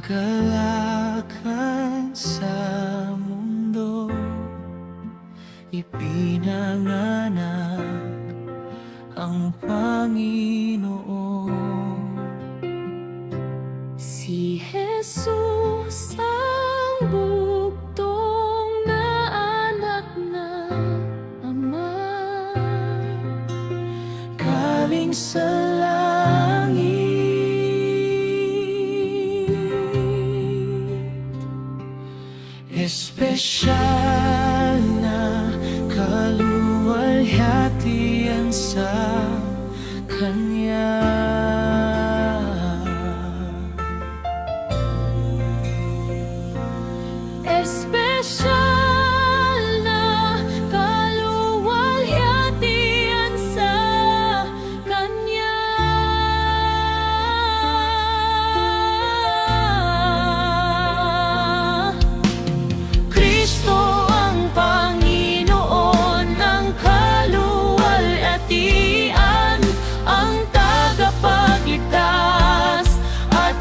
kagalakan sa mundo, ipinanganak ang Panginoon. Si Jesus ang bugtong na anak ng Ama, galing sa langit, espesyal na kaluwalhatian sa Kanya. espesyal na kaluwalhatian sa Kanya. Kristo ang Panginoon ng kaluwalhatian, ang tagapagligtas at